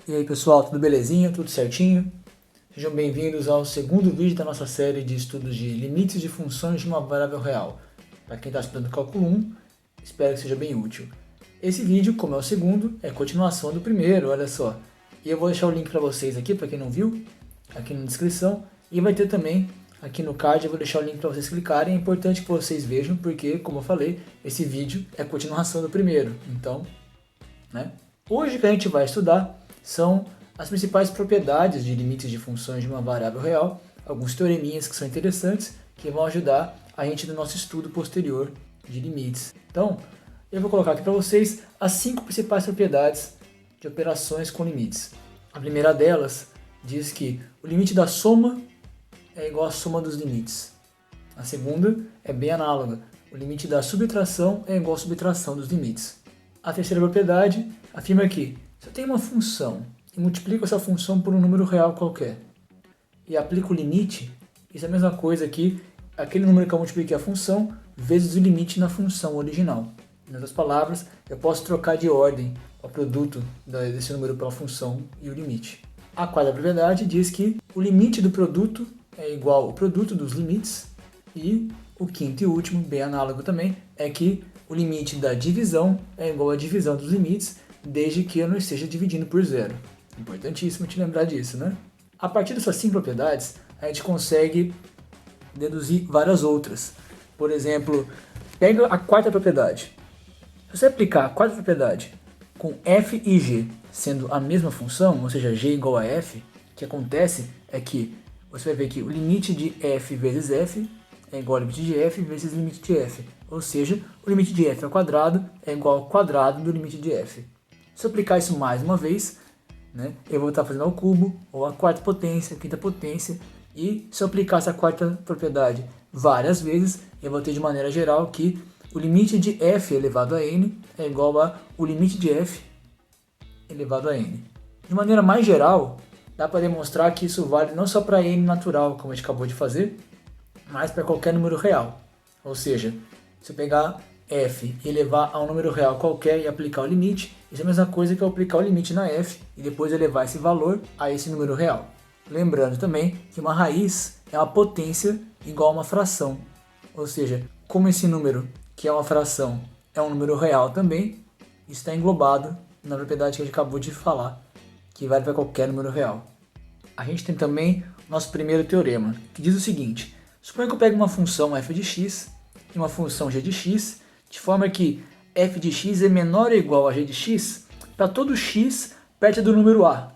E aí pessoal, tudo belezinha? Tudo certinho? Sejam bem-vindos ao segundo vídeo da nossa série de estudos de limites de funções de uma variável real. Para quem está estudando cálculo 1, espero que seja bem útil. Esse vídeo, como é o segundo, é continuação do primeiro, olha só. E eu vou deixar o link para vocês aqui, para quem não viu, aqui na descrição. E vai ter também aqui no card, eu vou deixar o link para vocês clicarem. É importante que vocês vejam, porque, como eu falei, esse vídeo é a continuação do primeiro. Então, hoje o que a gente vai estudar são as principais propriedades de limites de funções de uma variável real, alguns teoreminhas que são interessantes, que vão ajudar a gente no nosso estudo posterior de limites. Então, eu vou colocar aqui para vocês as 5 principais propriedades de operações com limites. A primeira delas diz que o limite da soma é igual à soma dos limites. A segunda é bem análoga. O limite da subtração é igual à subtração dos limites. A terceira propriedade afirma que se eu tenho uma função e multiplico essa função por um número real qualquer e aplico o limite, isso é a mesma coisa que aquele número que eu multipliquei a função vezes o limite na função original. Em outras palavras, eu posso trocar de ordem o produto desse número pela função e o limite. A quarta propriedade diz que o limite do produto é igual ao produto dos limites, e o quinto e último, bem análogo também, é que o limite da divisão é igual à divisão dos limites, desde que eu não esteja dividindo por zero. Importantíssimo te lembrar disso, né? A partir dessas 5 propriedades, a gente consegue deduzir várias outras. Por exemplo, pega a quarta propriedade. Se você aplicar a quarta propriedade com f e g sendo a mesma função, ou seja, g igual a f, o que acontece é que você vai ver que o limite de f vezes f é igual ao limite de f vezes o limite de f. Ou seja, o limite de f ao quadrado é igual ao quadrado do limite de f. Se eu aplicar isso mais uma vez, eu vou estar fazendo ao cubo, ou a quarta potência, a quinta potência, e se eu aplicar essa quarta propriedade várias vezes, eu vou ter de maneira geral que o limite de f elevado a n é igual ao limite de f elevado a n. De maneira mais geral, dá para demonstrar que isso vale não só para n natural, como a gente acabou de fazer, mas para qualquer número real. Ou seja, se eu pegar f e elevar a um número real qualquer e aplicar o limite, isso é a mesma coisa que eu aplicar o limite na f e depois elevar esse valor a esse número real. Lembrando também que uma raiz é uma potência igual a uma fração. Ou seja, como esse número, que é uma fração, é um número real também, isso está englobado na propriedade que a gente acabou de falar, que vale para qualquer número real. A gente tem também o nosso primeiro teorema, que diz o seguinte: suponha que eu pego uma função f de x e uma função g de x, de forma que f de x é menor ou igual a g de x para todo x perto do número a,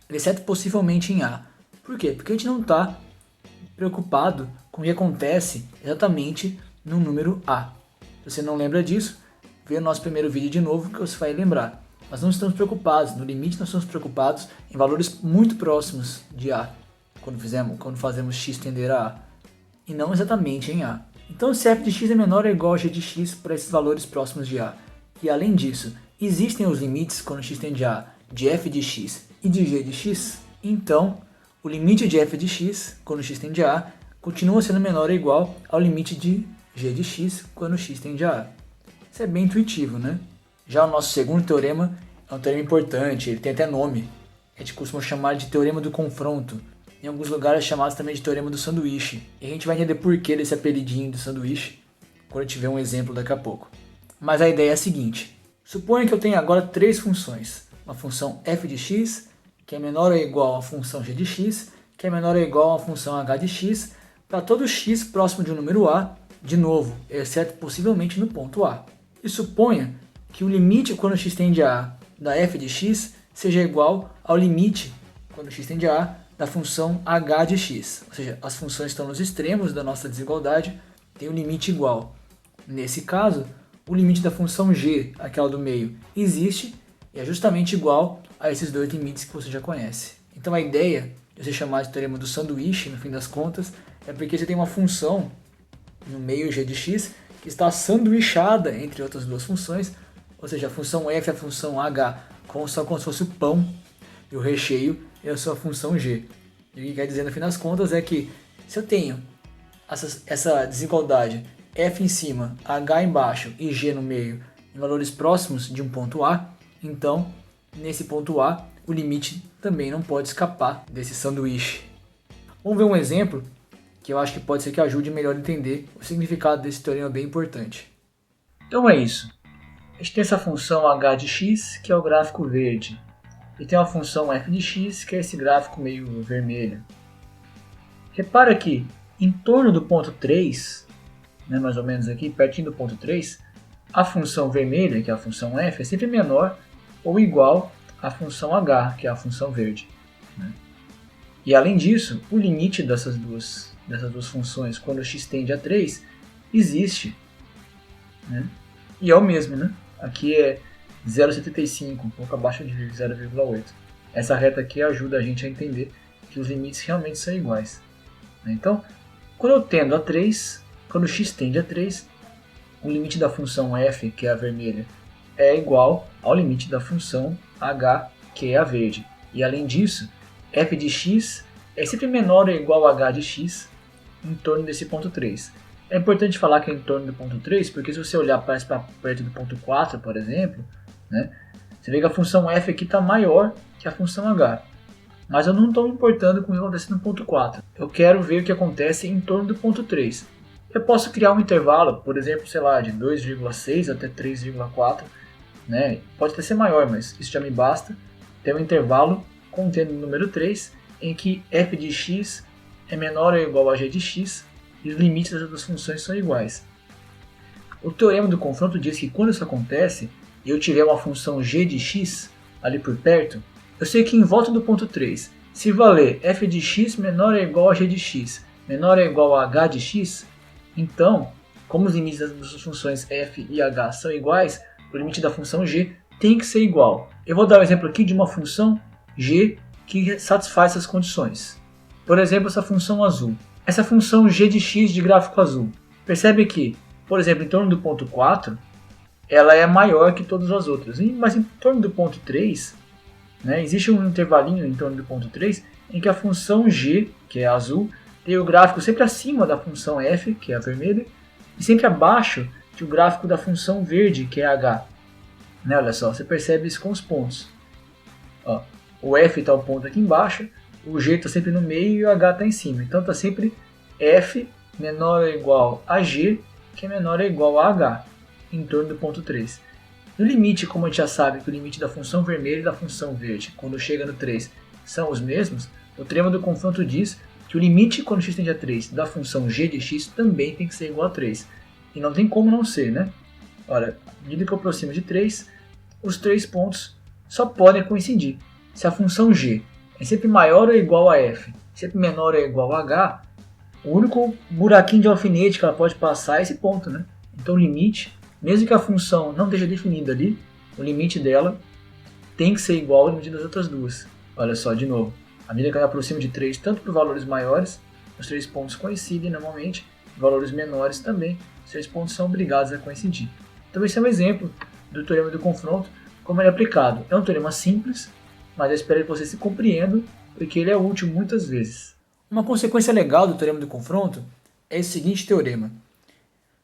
exceto possivelmente em a. Por quê? Porque a gente não está preocupado com o que acontece exatamente no número a. Se você não lembra disso, vê o nosso primeiro vídeo de novo que você vai lembrar. Nós não estamos preocupados, no limite nós estamos preocupados em valores muito próximos de a, quando fazemos x tender a a, e não exatamente em a. Então, se f de x é menor ou igual a g de x para esses valores próximos de a, e além disso, existem os limites quando x tende a de f de x e de g de x, então o limite de f de x quando x tende a continua sendo menor ou igual ao limite de g de x quando x tende a a. Isso é bem intuitivo, né? Já o nosso segundo teorema é um teorema importante, ele tem até nome. A gente costuma chamar de teorema do confronto. Em alguns lugares é chamado também de teorema do sanduíche. E a gente vai entender por que desse apelidinho do sanduíche quando eu tiver um exemplo daqui a pouco. Mas a ideia é a seguinte: suponha que eu tenho agora 3 funções. Uma função f de x, que é menor ou igual a função g de x, que é menor ou igual a função h de x, para todo x próximo de um número a, de novo, exceto possivelmente no ponto a. E suponha que o limite quando x tende a a da f de x seja igual ao limite quando x tende a da função h de x. Ou seja, as funções estão nos extremos da nossa desigualdade, tem um limite igual. Nesse caso, o limite da função g, aquela do meio, existe e é justamente igual a esses dois limites que você já conhece. Então a ideia de você chamar de teorema do sanduíche, no fim das contas, é porque você tem uma função no meio g de x que está sanduichada entre outras duas funções, ou seja, a função f e a função h são como se fosse o pão e o recheio é a sua função g. E o que quer dizer no fim das contas é que se eu tenho essa desigualdade f em cima, h embaixo e g no meio em valores próximos de um ponto a, então nesse ponto A, o limite também não pode escapar desse sanduíche. Vamos ver um exemplo que eu acho que pode ser que ajude melhor a entender o significado desse teorema bem importante. Então é isso. A gente tem essa função h de x, que é o gráfico verde, e tem uma função f de x, que é esse gráfico meio vermelho. Repara que em torno do ponto 3, né, mais ou menos aqui, pertinho do ponto 3, a função vermelha, que é a função f, é sempre menor ou igual à função h, que é a função verde, né? E além disso, o limite dessas duas funções, quando x tende a 3, existe, né? E é o mesmo, né? Aqui é 0,75, um pouco abaixo de 0,8. Essa reta aqui ajuda a gente a entender que os limites realmente são iguais, né? Então, quando eu tendo a 3, quando x tende a 3, o limite da função f, que é a vermelha, é igual ao limite da função h, que é a verde. E além disso, f de x é sempre menor ou igual a h de x em torno desse ponto 3. É importante falar que é em torno do ponto 3, porque se você olhar para perto do ponto 4, por exemplo, né, você vê que a função f aqui está maior que a função h. Mas eu não estou me importando com o que acontece no ponto 4. Eu quero ver o que acontece em torno do ponto 3. Eu posso criar um intervalo, por exemplo, sei lá, de 2,6 até 3,4, né? Pode até ser maior, mas isso já me basta. Ter um intervalo contendo o número 3, em que f de x é menor ou igual a g de x, e os limites das outras funções são iguais. O teorema do confronto diz que quando isso acontece, e eu tiver uma função g de x ali por perto, eu sei que em volta do ponto 3, se valer f de x menor ou igual a g de x, menor ou igual a h de x, então, como os limites das funções f e h são iguais, o limite da função g tem que ser igual. Eu vou dar um exemplo aqui de uma função g que satisfaz essas condições. Por exemplo, essa função azul. Essa função g de x de gráfico azul. Percebe que, por exemplo, em torno do ponto 4, ela é maior que todas as outras. Mas em torno do ponto 3, né, existe um intervalinho em torno do ponto 3 em que a função g, que é azul, tem o gráfico sempre acima da função f, que é a vermelha, e sempre abaixo do gráfico da função verde, que é h. Né, olha só, você percebe isso com os pontos. Ó, o f está o ponto aqui embaixo, o g está sempre no meio e o h está em cima. Então está sempre f menor ou igual a g, que é menor ou igual a h, em torno do ponto 3. No limite, como a gente já sabe que o limite da função vermelha e da função verde, quando chega no 3, são os mesmos, o teorema do confronto diz que o limite quando x tende a 3 da função g de x também tem que ser igual a 3. E não tem como não ser, né? Olha, à medida que eu aproximo de 3, os 3 pontos só podem coincidir. Se a função g é sempre maior ou igual a f, sempre menor ou igual a h, o único buraquinho de alfinete que ela pode passar é esse ponto, né? Então o limite, mesmo que a função não esteja definida ali, o limite dela tem que ser igual ao limite das outras duas. Olha só, de novo, à medida que ela aproxima de 3, tanto para valores maiores, os 3 pontos coincidem normalmente, valores menores também, os 3 pontos são obrigados a coincidir. Então esse é um exemplo do teorema do confronto, como ele é aplicado. É um teorema simples, mas eu espero que vocês se compreendam, porque ele é útil muitas vezes. Uma consequência legal do teorema do confronto é esse seguinte teorema.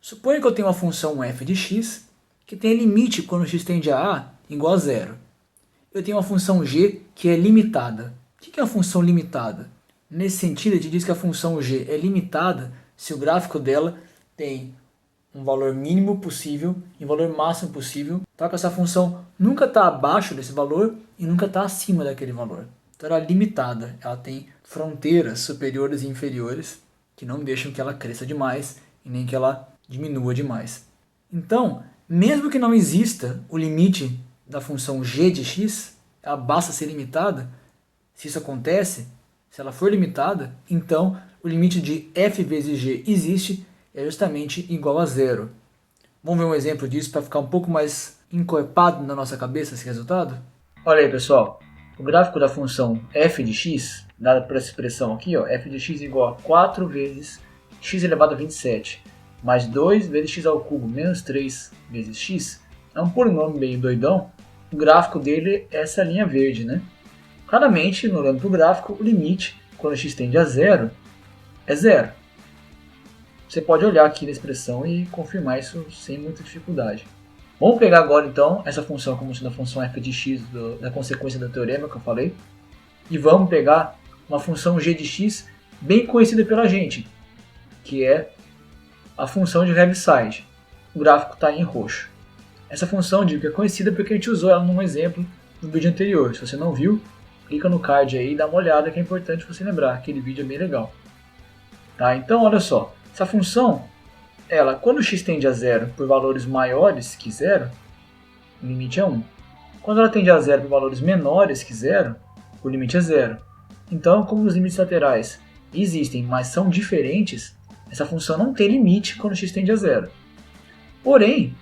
Suponha que eu tenho uma função f de x que tem limite quando x tende a a igual a zero. Eu tenho uma função g que é limitada. O que é uma função limitada? Nesse sentido, a gente diz que a função g é limitada se o gráfico dela tem um valor mínimo possível e um valor máximo possível. Então, essa função nunca está abaixo desse valor e nunca está acima daquele valor. Então, ela é limitada. Ela tem fronteiras superiores e inferiores que não deixam que ela cresça demais e nem que ela diminua demais. Então, mesmo que não exista o limite da função g de x, ela basta ser limitada. Se isso acontece, se ela for limitada, então o limite de f vezes g existe, é justamente igual a zero. Vamos ver um exemplo disso para ficar um pouco mais encorpado na nossa cabeça esse resultado? Olha aí, pessoal. O gráfico da função f de x, dada por essa expressão aqui, ó, f de x igual a 4 vezes x elevado a 27, mais 2 vezes x ao cubo menos 3 vezes x, é um polinômio meio doidão. O gráfico dele é essa linha verde, né? Claramente, olhando para o gráfico, o limite, quando x tende a zero, é zero. Você pode olhar aqui na expressão e confirmar isso sem muita dificuldade. Vamos pegar agora então essa função como sendo a função f de x da consequência do teorema que eu falei, e vamos pegar uma função g de x bem conhecida pela gente, que é a função de Heaviside. O gráfico está em roxo. Essa função, digo que é conhecida porque a gente usou ela num exemplo no vídeo anterior. Se você não viu, clica no card aí e dá uma olhada, que é importante você lembrar. Aquele vídeo é bem legal. Tá? Então, olha só. Essa função, ela, quando x tende a zero por valores maiores que zero, o limite é 1. Quando ela tende a zero por valores menores que zero, o limite é 0. Então, como os limites laterais existem, mas são diferentes, essa função não tem limite quando x tende a zero. Porém,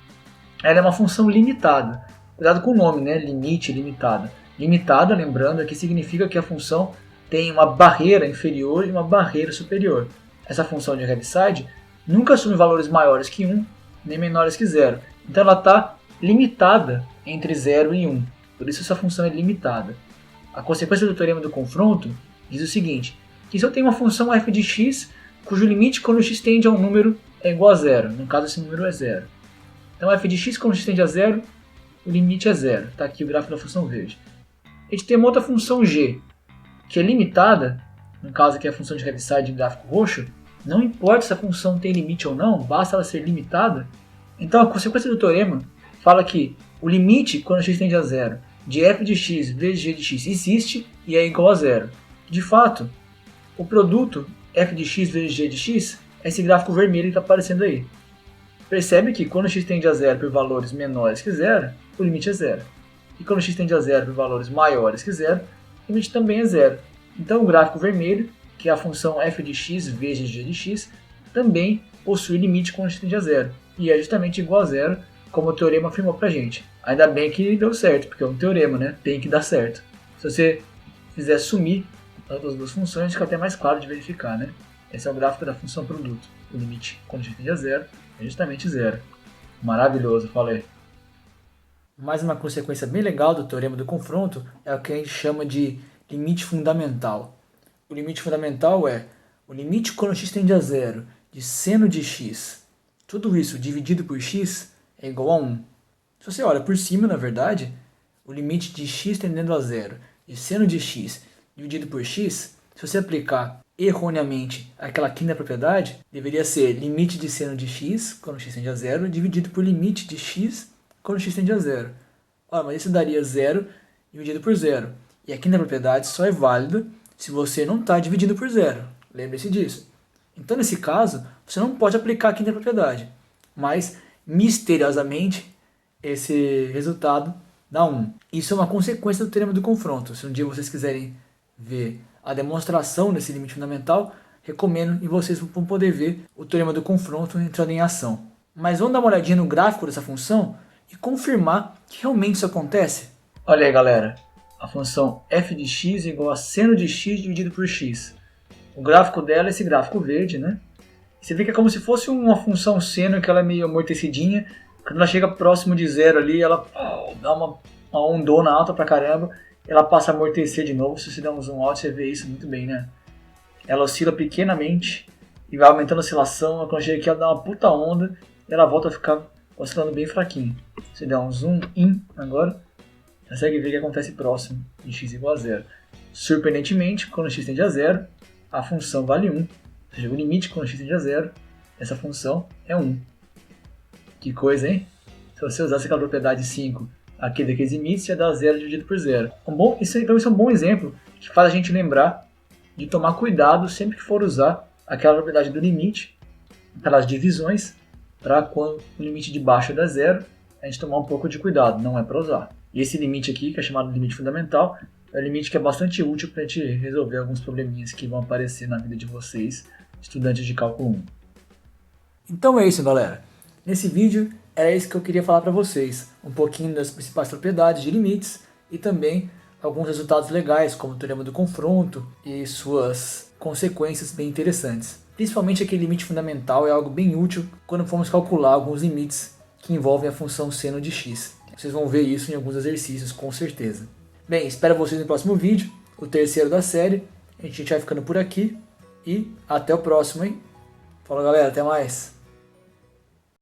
ela é uma função limitada. Cuidado com o nome, né? Limite, limitada. Limitada, lembrando, aqui significa que a função tem uma barreira inferior e uma barreira superior. Essa função de Heaviside nunca assume valores maiores que 1, nem menores que 0. Então ela está limitada entre 0 e 1. Por isso essa função é limitada. A consequência do teorema do confronto diz o seguinte, que se eu tenho uma função f de x, cujo limite quando x tende a um número é igual a 0. No caso, esse número é 0. Então f de x quando x tende a 0, o limite é 0. Está aqui o gráfico da função verde. A gente tem uma outra função g, que é limitada, no caso aqui a função de Heaviside em gráfico roxo, não importa se a função tem limite ou não, basta ela ser limitada. Então a consequência do teorema fala que o limite quando x tende a 0 de f de x vezes g de x existe e é igual a 0. De fato, o produto f de x vezes g de x é esse gráfico vermelho que está aparecendo aí. Percebe que quando x tende a 0 por valores menores que 0, o limite é 0. E quando x tende a 0 por valores maiores que 0, o limite também é 0. Então o gráfico vermelho, que é a função f de x vezes g de x, também possui limite quando x tende a 0. E é justamente igual a 0, como o teorema afirmou pra gente. Ainda bem que deu certo, porque é um teorema, né? Tem que dar certo. Se você fizer sumir as duas funções, fica até mais claro de verificar, né? Esse é o gráfico da função produto. O limite quando x tende a 0 é justamente 0. Maravilhoso, falei. Mais uma consequência bem legal do teorema do confronto é o que a gente chama de limite fundamental. O limite fundamental é o limite quando x tende a 0 de seno de x. Tudo isso dividido por x é igual a 1. Se você olha por cima, na verdade, o limite de x tendendo a 0 de seno de x dividido por x, se você aplicar erroneamente aquela quinta propriedade, deveria ser limite de seno de x, quando x tende a 0, dividido por limite de x, quando x tende a 0. Olha, mas isso daria 0 dividido por 0. E a quinta propriedade só é válida se você não está dividindo por 0. Lembre-se disso. Então, nesse caso, você não pode aplicar a quinta propriedade. Mas, misteriosamente, esse resultado dá 1. Isso é uma consequência do teorema do confronto. Se um dia vocês quiserem ver a demonstração desse limite fundamental, recomendo e vocês vão poder ver o teorema do confronto entrando em ação. Mas vamos dar uma olhadinha no gráfico dessa função e confirmar que realmente isso acontece. Olha aí, galera. A função f de x é igual a seno de x dividido por x. O gráfico dela é esse gráfico verde, né? Você vê que é como se fosse uma função seno que ela é meio amortecidinha. Quando ela chega próximo de 0 ali, ela dá uma ondona alta pra caramba. Ela passa a amortecer de novo. Se você der um zoom out, você vê isso muito bem, né? Ela oscila pequenamente e vai aumentando a oscilação. Quando chega aqui, ela dá uma puta onda e ela volta a ficar oscilando bem fraquinho. Se você der um zoom in agora, consegue ver o que acontece próximo de x igual a 0. Surpreendentemente, quando x tende a 0, a função vale 1. Ou seja, o limite quando x tende a 0, essa função é 1. Que coisa, hein? Se você usasse aquela propriedade 5 aqui daqueles limites, ia dar 0 dividido por 0. Então isso é um bom exemplo que faz a gente lembrar de tomar cuidado sempre que for usar aquela propriedade do limite, aquelas divisões, para quando o limite de baixo dá 0, a gente tomar um pouco de cuidado, não é para usar. E esse limite aqui, que é chamado de limite fundamental, é um limite que é bastante útil para a gente resolver alguns probleminhas que vão aparecer na vida de vocês, estudantes de cálculo 1. Então é isso, galera. Nesse vídeo era isso que eu queria falar para vocês. Um pouquinho das principais propriedades de limites e também alguns resultados legais, como o teorema do confronto e suas consequências bem interessantes. Principalmente aquele limite fundamental é algo bem útil quando formos calcular alguns limites que envolvem a função seno de x. Vocês vão ver isso em alguns exercícios, com certeza. Bem, espero vocês no próximo vídeo, o terceiro da série. A gente vai ficando por aqui e até o próximo, hein? Falou, galera, até mais!